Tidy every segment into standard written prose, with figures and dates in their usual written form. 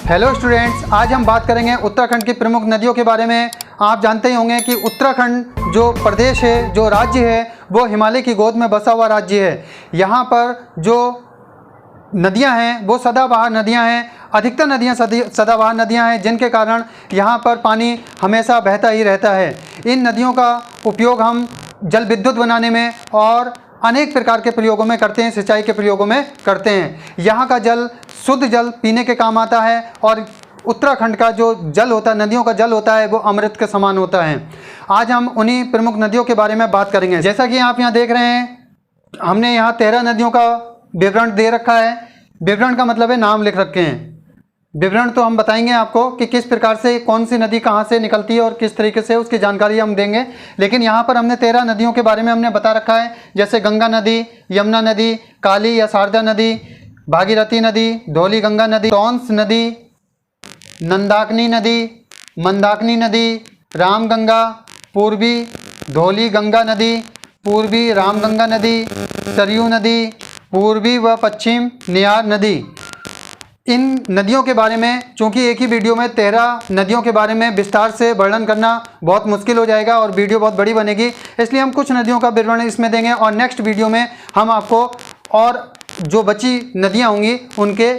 Hello students, आज हम बात करेंगे उत्तराखंड की प्रमुख नदियों के बारे में। आप जानते ही होंगे कि उत्तराखंड जो प्रदेश है, जो राज्य है, वो हिमालय की गोद में बसा हुआ राज्य है। यहाँ पर जो नदियाँ हैं वो सदाबहार नदियाँ हैं। अधिकतर नदियाँ सदाबहार नदियाँ हैं, जिनके कारण यहाँ पर पानी हमेशा बहता ही रहता है। इन नदियों का उपयोग हम जल विद्युत बनाने में और अनेक प्रकार के प्रयोगों में करते हैं, सिंचाई के प्रयोगों में करते हैं। यहाँ का जल शुद्ध जल पीने के काम आता है और उत्तराखंड का जो जल होता है, नदियों का जल होता है, वो अमृत के समान होता है। आज हम उन्हीं प्रमुख नदियों के बारे में बात करेंगे। जैसा कि आप यहाँ देख रहे हैं, हमने यहाँ 13 नदियों का विवरण दे रखा है। विवरण का मतलब है नाम लिख रखे हैं। विवरण तो हम बताएंगे आपको कि किस प्रकार से कौन सी नदी कहाँ से निकलती है और किस तरीके से उसकी जानकारी हम देंगे। लेकिन यहाँ पर हमने 13 नदियों के बारे में हमने बता रखा है, जैसे गंगा नदी, यमुना नदी, काली या शारदा नदी, भागीरथी नदी, धौली गंगा नदी, टॉन्स नदी, नंदाकिनी नदी, मंदाकिनी नदी, रामगंगा, पूर्वी धौली गंगा नदी, पूर्वी रामगंगा नदी, सरयू नदी, पूर्वी व पश्चिम नियार नदी। इन नदियों के बारे में चूँकि एक ही वीडियो में 13 नदियों के बारे में विस्तार से वर्णन करना बहुत मुश्किल हो जाएगा और वीडियो बहुत बड़ी बनेगी, इसलिए हम कुछ नदियों का विवरण इसमें देंगे और नेक्स्ट वीडियो में हम आपको और जो बची नदियां होंगी उनके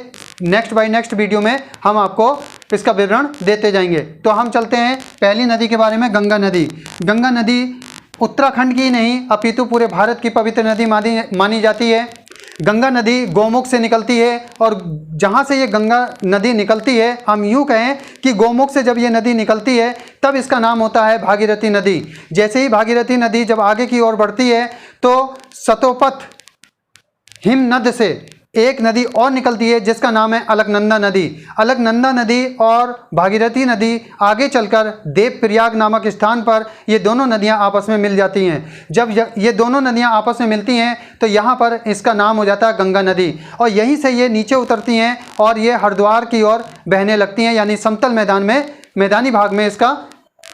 नेक्स्ट बाय नेक्स्ट वीडियो में हम आपको इसका विवरण देते जाएंगे। तो हम चलते हैं पहली नदी के बारे में, गंगा नदी। गंगा नदी उत्तराखंड की नहीं अपितु पूरे भारत की पवित्र नदी मानी जाती है। गंगा नदी गौमुख से निकलती है और जहाँ से ये गंगा नदी निकलती है, हम यूँ कहें कि गौमुख से जब ये नदी निकलती है तब इसका नाम होता है भागीरथी नदी। जैसे ही भागीरथी नदी जब आगे की ओर बढ़ती है तो सतोपथ हिमनद से एक नदी और निकलती है जिसका नाम है अलकनंदा नदी। अलकनंदा नदी और भागीरथी नदी आगे चलकर देवप्रयाग नामक स्थान पर ये दोनों नदियां आपस में मिल जाती हैं। जब ये दोनों नदियां आपस में मिलती हैं तो यहाँ पर इसका नाम हो जाता है गंगा नदी और यहीं से ये नीचे उतरती हैं और ये हरिद्वार की ओर बहने लगती हैं, यानी समतल मैदान में, मैदानी भाग में इसका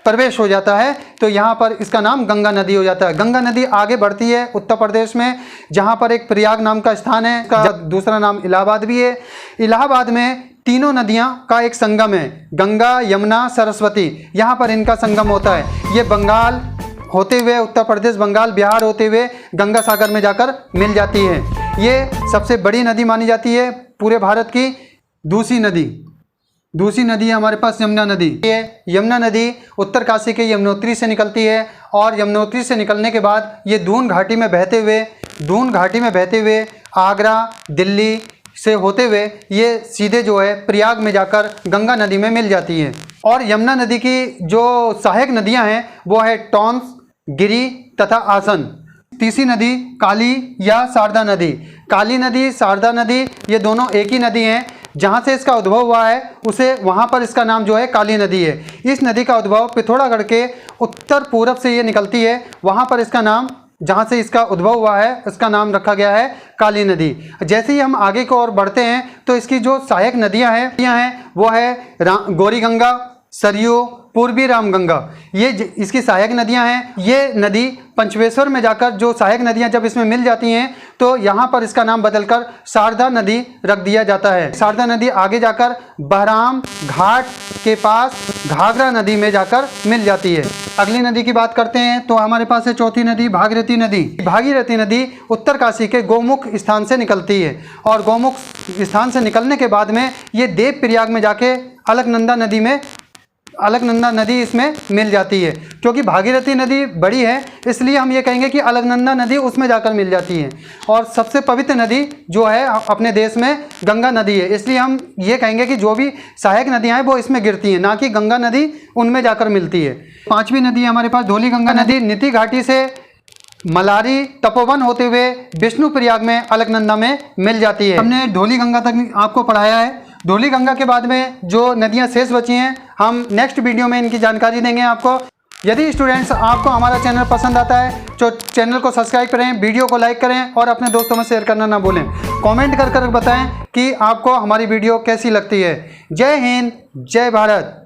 प्रवेश हो जाता है। तो यहाँ पर इसका नाम गंगा नदी हो जाता है। गंगा नदी आगे बढ़ती है उत्तर प्रदेश में, जहाँ पर एक प्रयाग नाम का स्थान है, इसका दूसरा नाम इलाहाबाद भी है। इलाहाबाद में तीनों नदियाँ का एक संगम है, गंगा, यमुना, सरस्वती। यहाँ पर इनका संगम होता है। ये बंगाल होते हुए, उत्तर प्रदेश, बंगाल, बिहार होते हुए गंगा सागर में जाकर मिल जाती है। ये सबसे बड़ी नदी मानी जाती है पूरे भारत की। दूसरी नदी है हमारे पास यमुना नदी। ये यमुना नदी उत्तरकाशी के यमुनोत्री से निकलती है और यमुनोत्री से निकलने के बाद ये दून घाटी में बहते हुए आगरा, दिल्ली से होते हुए ये सीधे जो है प्रयाग में जाकर गंगा नदी में मिल जाती है। और यमुना नदी की जो सहायक नदियां हैं वो है टॉन्स, गिरी तथा आसन। तीसरी नदी काली या शारदा नदी। काली नदी, शारदा नदी ये दोनों एक ही नदी हैं। जहाँ से इसका उद्भव हुआ है उसे वहाँ पर इसका नाम जो है काली नदी है। इस नदी का उद्भव पिथौरागढ़ के उत्तर पूरब से ये निकलती है, वहाँ पर इसका नाम, जहाँ से इसका उद्भव हुआ है, इसका नाम रखा गया है काली नदी। जैसे ही हम आगे की ओर बढ़ते हैं तो इसकी जो सहायक नदियाँ हैं वो है गौरी गंगा, सरयू, पूर्वी रामगंगा, ये इसकी सहायक नदियां हैं। ये नदी पंचवेश्वर में जाकर जो सहायक नदियां जब इसमें मिल जाती हैं तो यहाँ पर इसका नाम बदलकर शारदा नदी रख दिया जाता है। शारदा नदी आगे जाकर बहराम घाट के पास घाघरा नदी में जाकर मिल जाती है। अगली नदी की बात करते हैं तो हमारे पास है चौथी नदी भागीरथी नदी। भागीरथी नदी उत्तरकाशी के गौमुख स्थान से निकलती है और गौमुख स्थान से निकलने के बाद में ये देवप्रयाग में जाके अलकनंदा नदी इसमें मिल जाती है। क्योंकि भागीरथी नदी बड़ी है इसलिए हम ये कहेंगे कि अलकनंदा नदी उसमें जाकर मिल जाती है। और सबसे पवित्र नदी जो है अपने देश में गंगा नदी है, इसलिए हम ये कहेंगे कि जो भी सहायक नदियाँ हैं वो इसमें गिरती हैं, ना कि गंगा नदी उनमें जाकर मिलती है। पाँचवीं नदी हमारे पास धौली गंगा नदी। नीति घाटी से मलारी तपोवन होते हुए विष्णु प्रयाग में अलकनंदा में मिल जाती है। हमने धौली गंगा तक आपको पढ़ाया है। धौली गंगा के बाद में जो नदियां शेष बची हैं हम नेक्स्ट वीडियो में इनकी जानकारी देंगे आपको। यदि स्टूडेंट्स आपको हमारा चैनल पसंद आता है तो चैनल को सब्सक्राइब करें, वीडियो को लाइक करें और अपने दोस्तों में शेयर करना ना भूलें। कमेंट कर बताएं कि आपको हमारी वीडियो कैसी लगती है। जय हिंद, जय भारत।